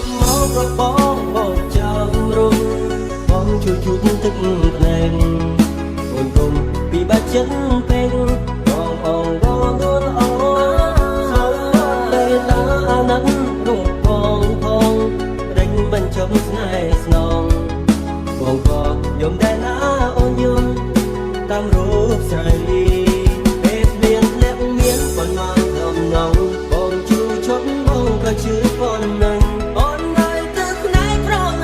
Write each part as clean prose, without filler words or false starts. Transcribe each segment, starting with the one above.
ប់មករបស់បងចាំរុំបងជួយជូតទឹកភ្នែកអូនគុំពីបាច់ចិត្តពេញបងអងបងនួនអងហើយតែតាណាត់រូបបងផងរែងមិនចប់ស្នេហ៍ស្នងបងក៏យំដែរណាអូនយំតាមរូបស្រីពេលមានលាក់មានប៉ុន្មានដំណងបងជួយឈប់បងក៏ជឿប៉ុណ្ណឹងអូននៅទឹកណៃប្រង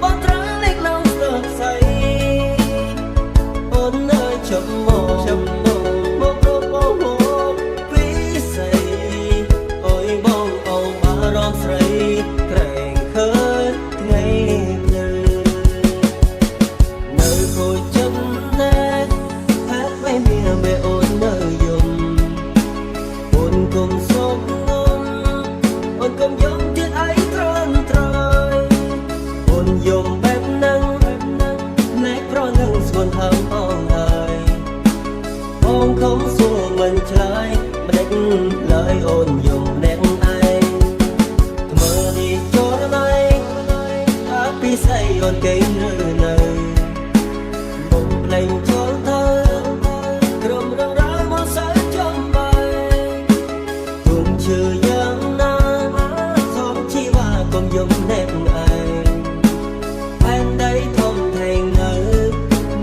បងត្រង់លេខឡងស្ទើរស្អីអូននៅជប់មករកបងពីស្អីអើយបងអងបារម្ភស្រីក្រែងឃើញថ្ងៃភ្លឺនៅគួយចិត្តណែហាក់ไม่มีមេអូននៅយំអូនគុំសុំងំអូនគុំយំទៀតអីត្រង់ត្រយអូនយំបែបហ្នឹងណែប្រនឹងស្គនហើមអងហើយបងខំសួរមិនឆ្លើយម្ដេចឡើយអូនយំម្នាក់ឯងថ្មើរនេះចូលណៃអាពីស្អីអូនកេងឬនៅបងភ្លេងចូលទៅក្រុមរងរាយមកសើចំបាយគុំជឿយ៉ាងណាសំជីវ៉ាកុំយំម្នាក់ឯងផែនដីធំធេងនៅ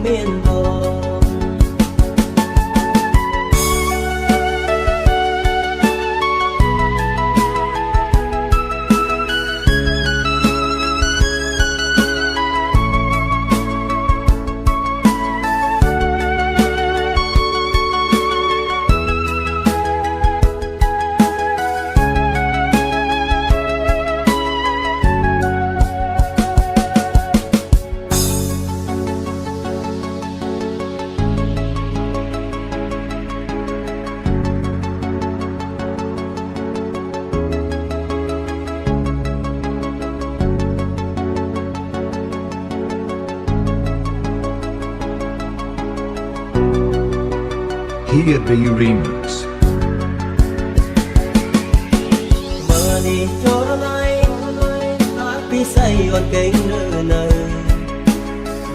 មានបង Hear the remix. មើលនេះចូលណៃអាពីស្អីអូនកេងឬនៅ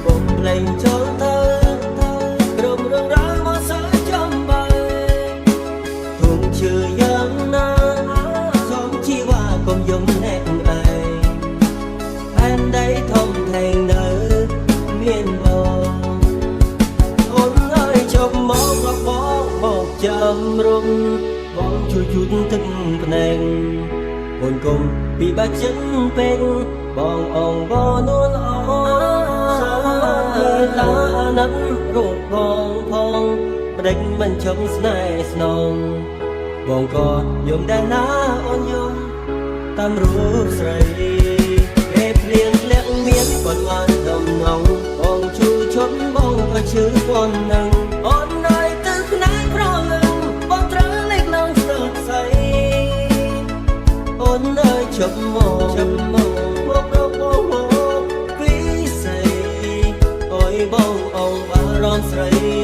បងភ្លេងចូលទៅក្រុមរងរាយមកសើចំបាយគុំជឿយ៉ាងណាសំជីវ៉ាកុំយំម្នាក់ឯងផែនដីធំធេងនៅមានបងអូនអើយជប់មកបងចាំរុំបងជួយជូតទឹកភ្នែកអូនគុំពីបាច់ចិត្តពេកបងអងបងនួនអងហើយតាណាត់រូបបងផងម្ដេចមិនឈប់ស្នេហ៍ស្នងបងក៏យំដែរណាអូនយំតាមរូបស្រីពេលភ្លៀងលាក់មានប៉ុន្មានដំណងបងជួយឈប់បងក៏ជឿប៉ុណ្ណឹងអូននៅទឹកណៃប្រងបងត្រង់លេខឡងស្ទើរស្អីអូននៅជប់មករកបងពីស្អីអើយបងអងបារម្ភស្រី